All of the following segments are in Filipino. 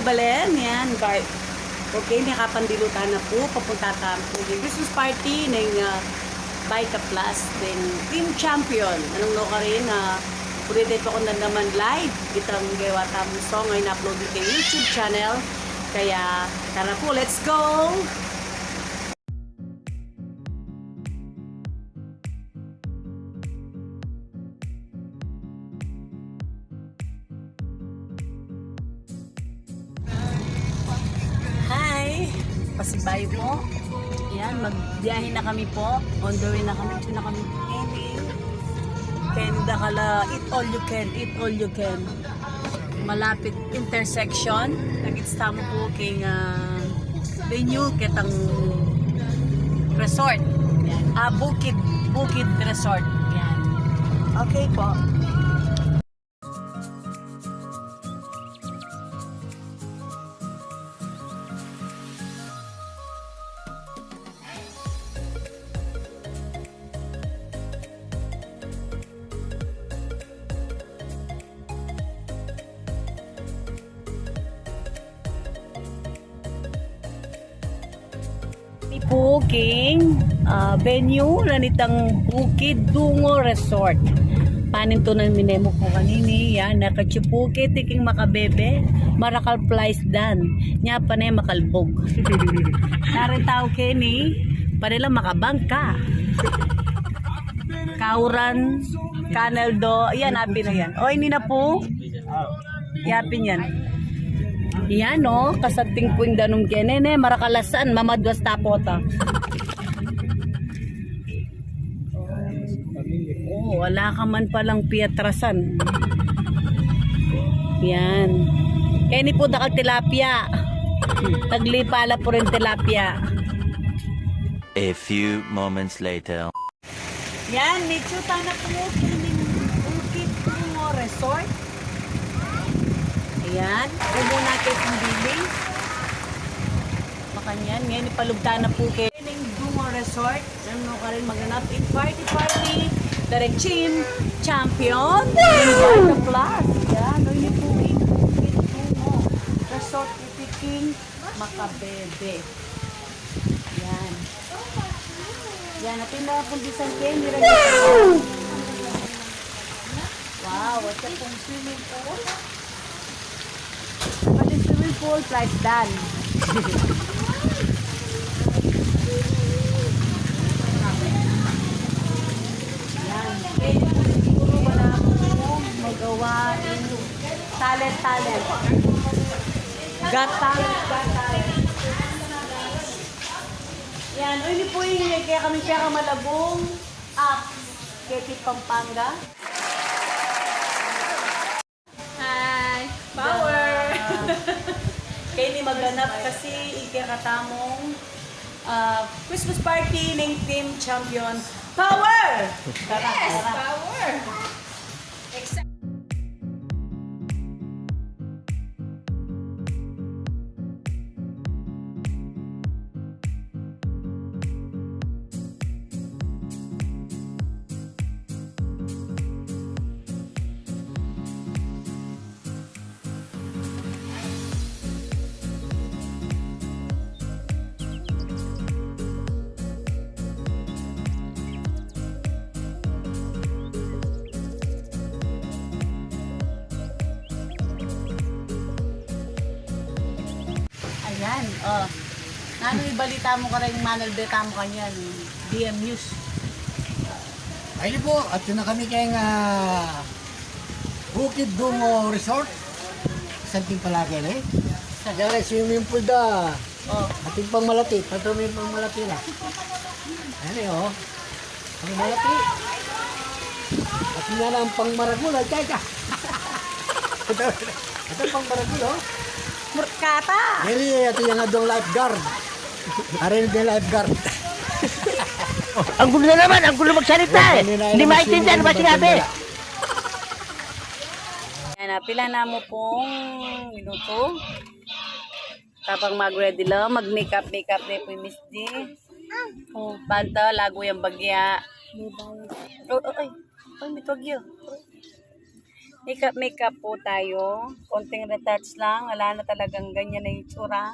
Babalen, yan. Okay, nakapandilutan na po. Papunta ta po yung Christmas party ng Baika Plus ng Team Champion. Anong no ka rin na ulitin pa ko na naman live. Itang gawa tamong song ay na-upload kay YouTube channel. Kaya tara po, let's go! Pasibay po. Yan, magbiyahe na kami po. On the way na kami. Ito na kami pinning. Kenda kala, eat all you can, eat all you can. Malapit intersection. Nag-instamo po king venue, kitang resort. Yan. Bukid Resort. Yan. Okay po. Booking venue ranitang Bukid Dungo Resort. Panin to ng minemo ko kanini yan nakachupuke tiking makabebe marakal flies dan nya pa na makalbog. Narin tao kini panila makabangka. Kauran Caneldo yan abi na yan. O ini na po. Yapin yan. Yan o, kasating puwing danong kenene, marakalasan, mamadwas tapota. Oh, wala ka man palang piatrasan. Yan. Kaya ni po dakag tilapia. Taglipala po rin tilapia. A few moments later. Yan, may tsuta na po kining Bukid Dungo Resort. Ayan, umuna kayo kong biling. Makanyan, ngayon ipalugta na po kayo ng Dungo Resort. Ano ka rin maganap in party. Direct Team Champion. Baika Plus. Yan, ano po yung Bukid Dungo Resort King Makabebe. Yan. Yan, natin na pundisan kayo. Wow, what's up pong swimming pool? Pati swimming pool, flight done. Yan. Pwede po siguro wala po magawa in talent. Got talent. Yan. Ini po yung kaya kami siya kamalabong up. Keti Pampanga. Power! Kaya ni maganap kasi ikakatamong Christmas party ng Team Champion. Power! Tara, yes, tara. Power! Ayan, oh. Ano ibalita mo ka rin, Manuel, beta mo kanyan, DM News. Ayun po, at yun na kami kayong Bukid Dungo Resort. Santing palagi na eh. Kaya swimming pool da. Oh. Ating pang malati, patumi pang malati na. Ano eh, oh. Pang malati. At yun na ang pang maragul, ay kaya ka. Ito pang maragul, oh. Murkata! Ngayon, ito yung adong lifeguard. Arin yung lifeguard. Ang gulo na naman, ang gulo magsalita eh. Hindi maintindihan ba sinabi? Yan, pila na mo pong minuto. Tapang mag-ready lang, mag-makeup na po yung Miss D. Oh, banta, lago yung bagya. Ay, may tawag yun. Makeup po tayo. Konting retouch lang. Wala na talagang ganyan na yung tsura.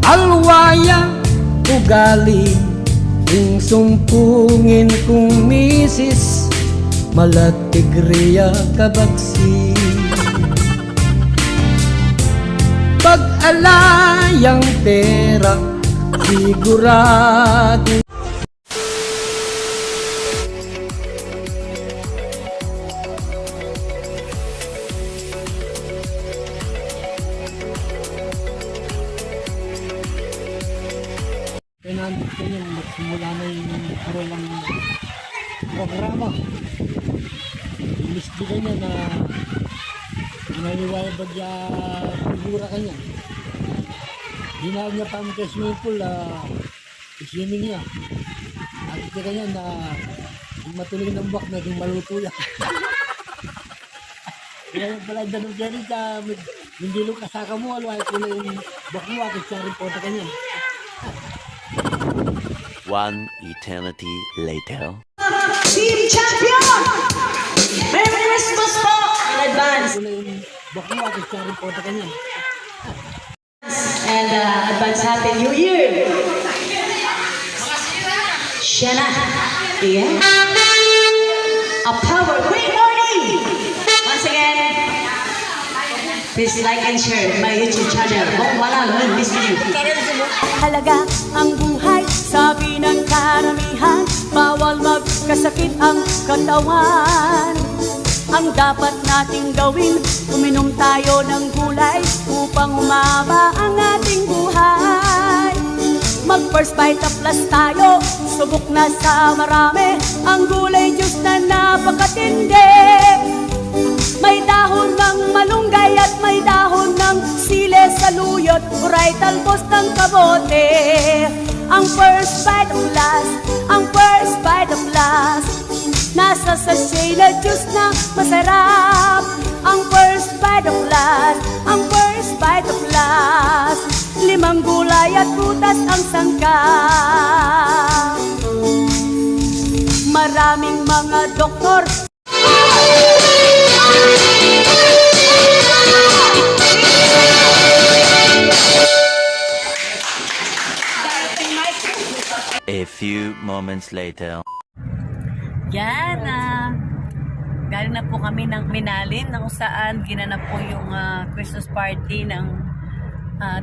Alwaya ugali ing sumpungin kong misis malatigriya kabagsi pag-alayang pera sigurado. Kailangan ko yung magsimula na yung karolang programa. Inisbigay niya na naliwala ba niya figura kanya. Dinawag niya pa sa swimming pool swimming niya. Nakita kanya na yung matuloy ng buwak na yung maluto yan. Kaya pala danong dyan ka hindi lo kasaka mo alway ko na yung buwak mo at siya rin po kanya. One eternity later. Team Champion! Merry Christmas po in advance! And advance Happy New Year! Shana, yeah. A power, great morning! Once again, please like and share my YouTube channel. Kung wala, miss you. Halaga ang buhay, sabi ng karamihan, bawal magkasakit ang katawan. Ang dapat nating gawin, uminom tayo ng gulay upang umaba ang ating buhay. Mag First Vita Plus tayo, subok na sa marami, ang gulay juice na napakatindi. May dahon ng malunggay at may dahon ng sile, saluyot, uray, talbos ng kabote. Ang First Vita Plus, ang First Vita Plus, nasa sachet na juice na masarap. Ang First Vita Plus, ang First Vita Plus, 5 gulay at prutas ang sangkap. Maraming mga doktor A few moments later. Yan, galing na po kami ng Minalin na kung saan ginanap po yung Christmas party ng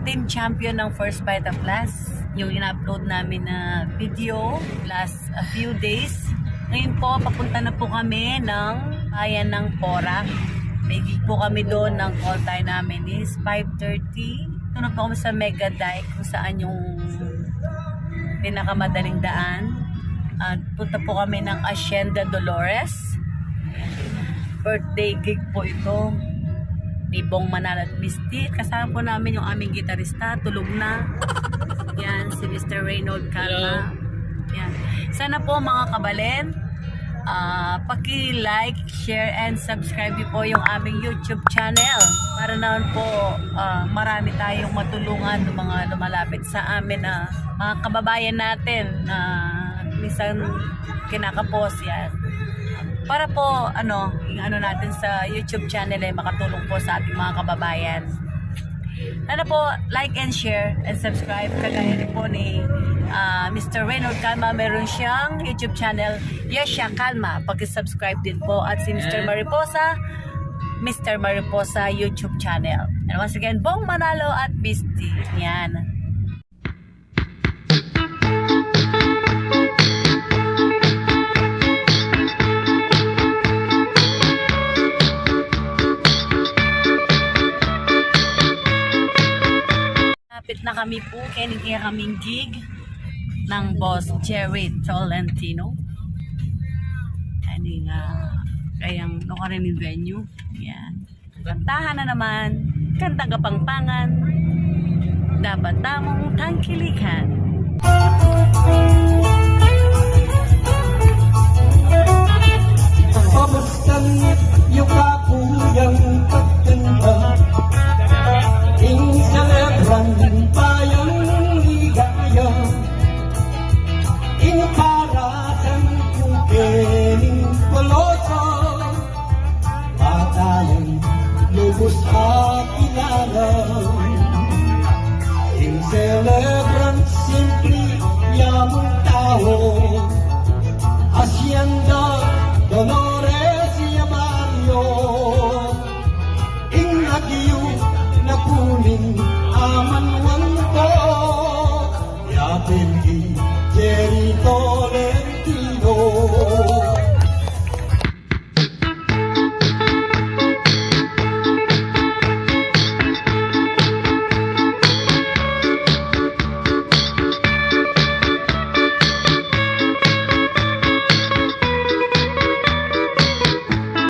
team champion ng First Vita Plus. Yung ina-upload namin na video last a few days. Ngayon po, papunta na po kami ng bayan ng Porac. May gig po kami doon, ng call time namin is 5:30. Ito na po kami sa Mega Dike kung saan yung pinakamadaling daan. At punta po kami ng Hacienda Dolores. Birthday gig po ito. ni Bong Manalo at Misty. Kasama po namin yung aming gitarista, tulog na. Yan, si Mr. Reynold Calma. Yan. Sana po mga kabalen, paki-like, share, and subscribe niyo po yung aming YouTube channel para naman po marami tayong matulungan ng mga lumalapit sa amin na mga kababayan natin na minsan kinakapos yan. Para po yung natin sa YouTube channel ay makatulong po sa ating mga kababayan. Sana po like and share and subscribe. Kagaya rin po ni Mr. Reynold Calma, meron siyang YouTube channel, Yesha Calma. Pag-subscribe din po. At si Mr. Mariposa YouTube channel. And once again, Bong Manalo at Misty. Yan. Lapit na kami po, kaya kaming gig ng Boss Jerry Tolentino. Ani nga, kayang nakarinig venue. Yan. Kantahan na naman, kantang kapangpangan, dapat tamong tangkilikan. Pamustan yung kapuyang pagkanda, inselebran din tayong ligaya, inparatan kung kening koloso, batayan lubos at ilalang, inselebran simple yamong tao, hacienda dolor.